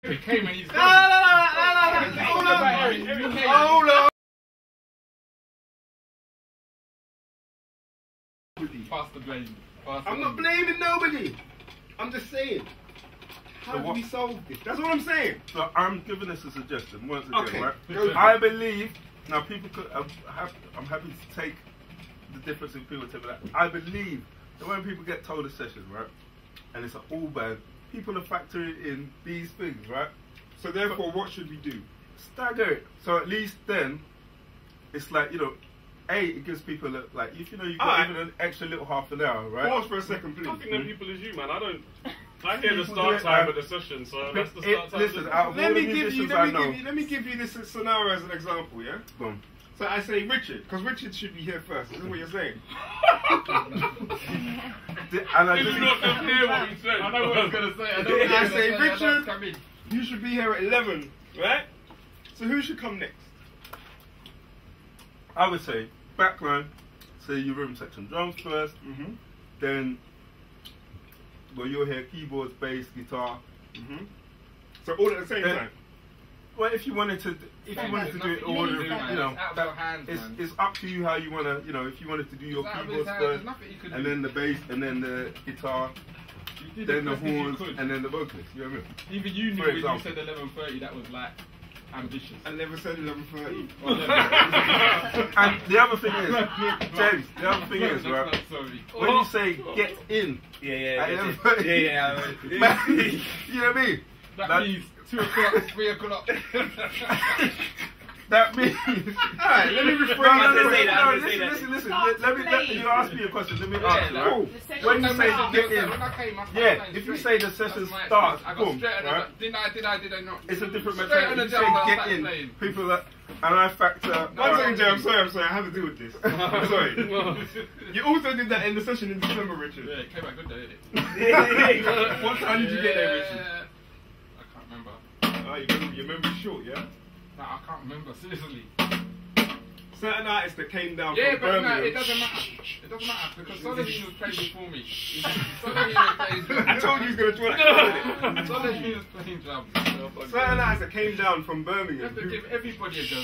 He came and he's No. Hold on. Pass the blame. I'm not blaming nobody. I'm just saying. How do we solve this? That's what I'm saying. So I'm giving this a suggestion once again, Okay. right? I believe now people could. I'm happy to take the difference in people take that. I believe that when people get told a session, right, and it's an all band, people are factoring in these things, right? So therefore, what should we do? Stagger it. So at least then, it's like, you know, it gives people like, if you know you've got even an extra little half an hour, right? Pause for a second, please. I think them people is you, man. I hear the start time of the session, so that's the start time. Listen, out of all Let the me give you musicians this scenario as an example, yeah? Go on. So I say Richard, because Richard should be here first. This is what you're saying. And I Did you not come hear what he said? I know what I was going to say. I say, Richard, you should be here at 11, right? So who should come next? I would say backline, say your rhythm section drums first, then well you'll hear keyboards, bass, guitar. So all at the same time. Well, if you wanted to do it all, you know, it's up to you how you want to, you know, if you wanted to do your keyboards first, and then the bass, and then the guitar, then the horns, and then the vocalist. You know what I mean? Even you knew when you said 11:30, that was like ambitious. I never said 11:30. And the other thing is, James, the other thing is, right, when you say get in, Yeah. you know what I mean? That means 2 o'clock, 3 o'clock. That means. Alright, let me rephrase Listen. Let you ask me a question. Let me ask you, right? When you say get in, if you say the session starts, boom, right? Did I not? It's a different mentality. If you say get in, people that, and I factor. One second, Jay, I'm sorry, I have to deal with this. I'm sorry. You also did that in the session in December, Richard. Yeah, it came out good though, didn't it? What time did you get there, Richard? I can't remember. Your memory's short, yeah? No, I can't remember, seriously. Certain artists that came down from Birmingham. No, it doesn't matter. It doesn't matter because Solomon was playing before me. I told you he was going to try that. Solomon was playing drums. Certain artists that came down from Birmingham. You have to give everybody a go.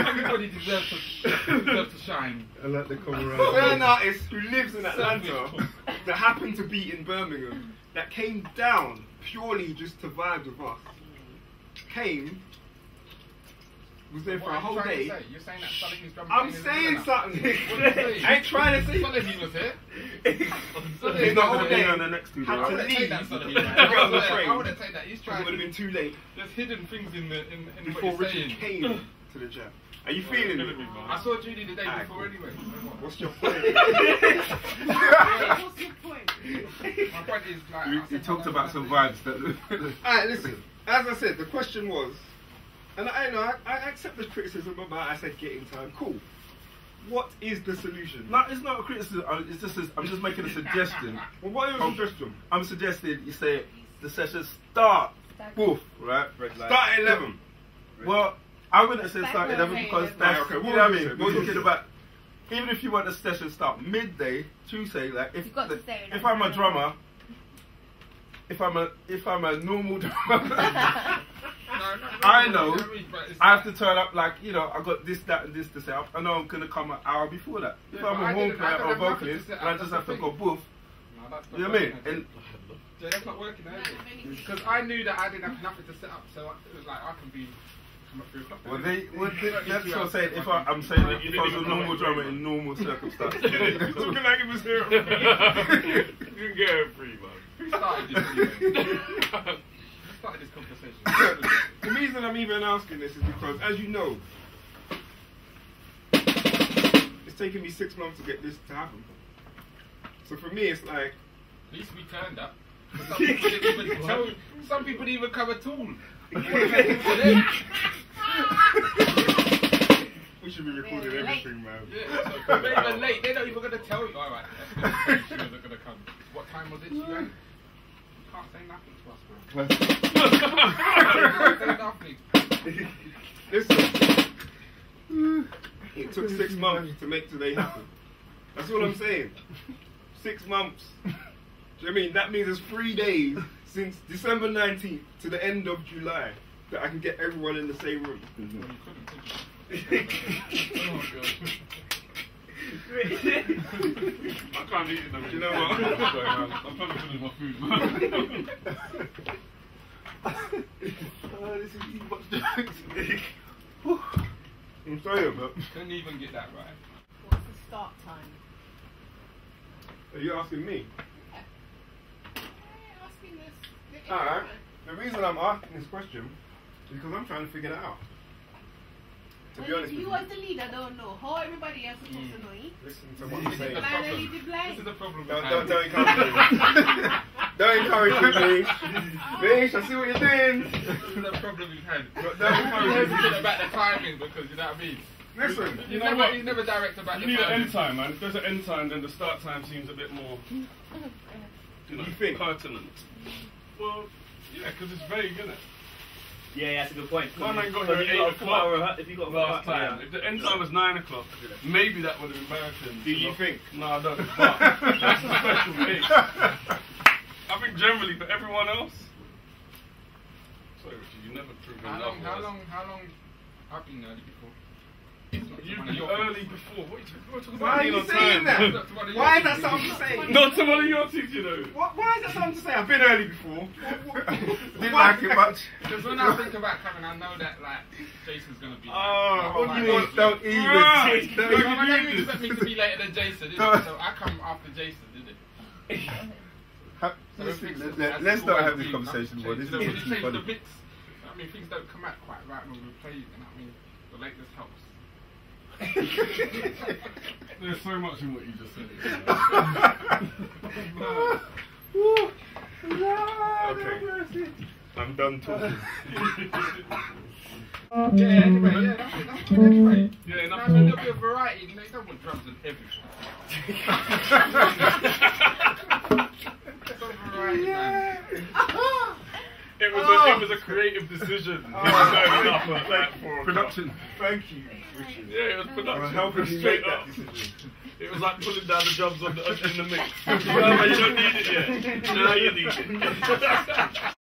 Everybody deserves to shine. I like the camaraderie. Certain artists who lives in Atlanta that happened to be in Birmingham that came down purely just to vibe with us. Was there for a whole day. You're saying that Solomon drum I'm saying something. I ain't trying to say. Solomon was here. He's not going to be on the next two. I wouldn't take that, Solomon. I wouldn't take that. He's trying. It would have been too late. There's hidden things in before what Richard came to the jam. Are you feeling it? I saw Judy the day before anyway. What's your point? What's your point? My point is like... We talked about some vibes that... Alright, listen. As I said, the question was... And I accept the criticism about I said get in time. Cool. What is the solution? No, it's not a criticism. It's just I'm just making a suggestion. Well, what is your suggestion? I'm suggesting you say the session start. Boof, right? Start at 11. Well, I wouldn't have said start at 11 because that's, you know what I mean? We're talking about, even if you want the session start midday, Tuesday, like if I'm a drummer, if I'm a normal drummer, I know I have to turn up like, you know, I got this, that and this to set up. I know I'm going to come an hour before that. If I'm a horn player or vocalist and I just have to go boof, you know what I mean? And yeah, that's not working, is it? Because I knew that I didn't have nothing to set up, so it was like I can be... Well, that's what I'm saying. I'm saying that if I was a normal drummer in normal circumstances. Looking like he was here. You can get it free, man. Who started this anyway? Who started this conversation? The reason I'm even asking this is because, as you know, it's taken me 6 months to get this to happen. So for me, it's like... At least we turned up. Some people didn't even come at all. We should be recording everything, man. Yeah, they're even late. They're not even going to tell you. Alright, she wasn't going to come. What time was it she went? You can't say nothing to us, man. Say nothing. Listen, it took 6 months to make today happen. That's all I'm saying. 6 months. you know what I mean? That means there's 3 days since December 19th to the end of July that I can get everyone in the same room. Oh, God. I can't eat it though. You know what? I'm trying to finish my food. Oh, this is too much jokes. I'm sorry, but Couldn't even get that right. What's the start time? Are you asking me? Asking this. Alright. The reason I'm asking this question is because I'm trying to figure that out. To be Well, honest if with you you. as the leader don't know, how everybody else supposed to know it? Listen to what I'm saying. The Finally, problem. the blind. This is the problem. Don't with encourage me. having- Don't encourage me, Mish. Mish, I see what you're doing. This is the problem we've had. Don't It's encourage about the timing because you know what I mean. Listen. You know what? He's never direct about You the need an timing. end time, man. If there's an end time, then the start time seems a bit more, you think? pertinent. Well, yeah, because it's vague, isn't it? Yeah, that's a good point. My man got So here if at you got 8 o'clock if you got last time. If the end time was 9 o'clock, maybe that would have been embarrassing. Do you think? No, I don't. But that's a special case. I think generally for everyone else. Sorry, Richard, you never proved How long? I've been early before. You've been early before. What are you talking Why are about? you being on saying time? that? Why is that something to say? Not to one of your teachers, you know. Why is that something to say? I've been early before. didn't like it much. Because when I think about coming, I know that like Jason's gonna be. Oh, like, you like, Don't even. Right. Don't You even don't do this. expect me to be later than Jason, is it? So I come after Jason, did it? Listen, let's not have this conversation more. This is When you too change the funny. mix, I mean, things don't come out quite right when we play, and I mean, the lateness helps. There's so much in what you just said. Okay. I'm done talking. Yeah, anyway, yeah, that's good anyway. Yeah, Now, enough a little bit of variety, you know, you don't want drums and everything. Some variety, man. It was a creative decision. He was turning up at like 4 o'clock. Production. Thank you, Richard. Yeah, it was production. Helping me Straight make that up. decision. It was like pulling down the drums in the mix. You don't need it yet. Now you need it.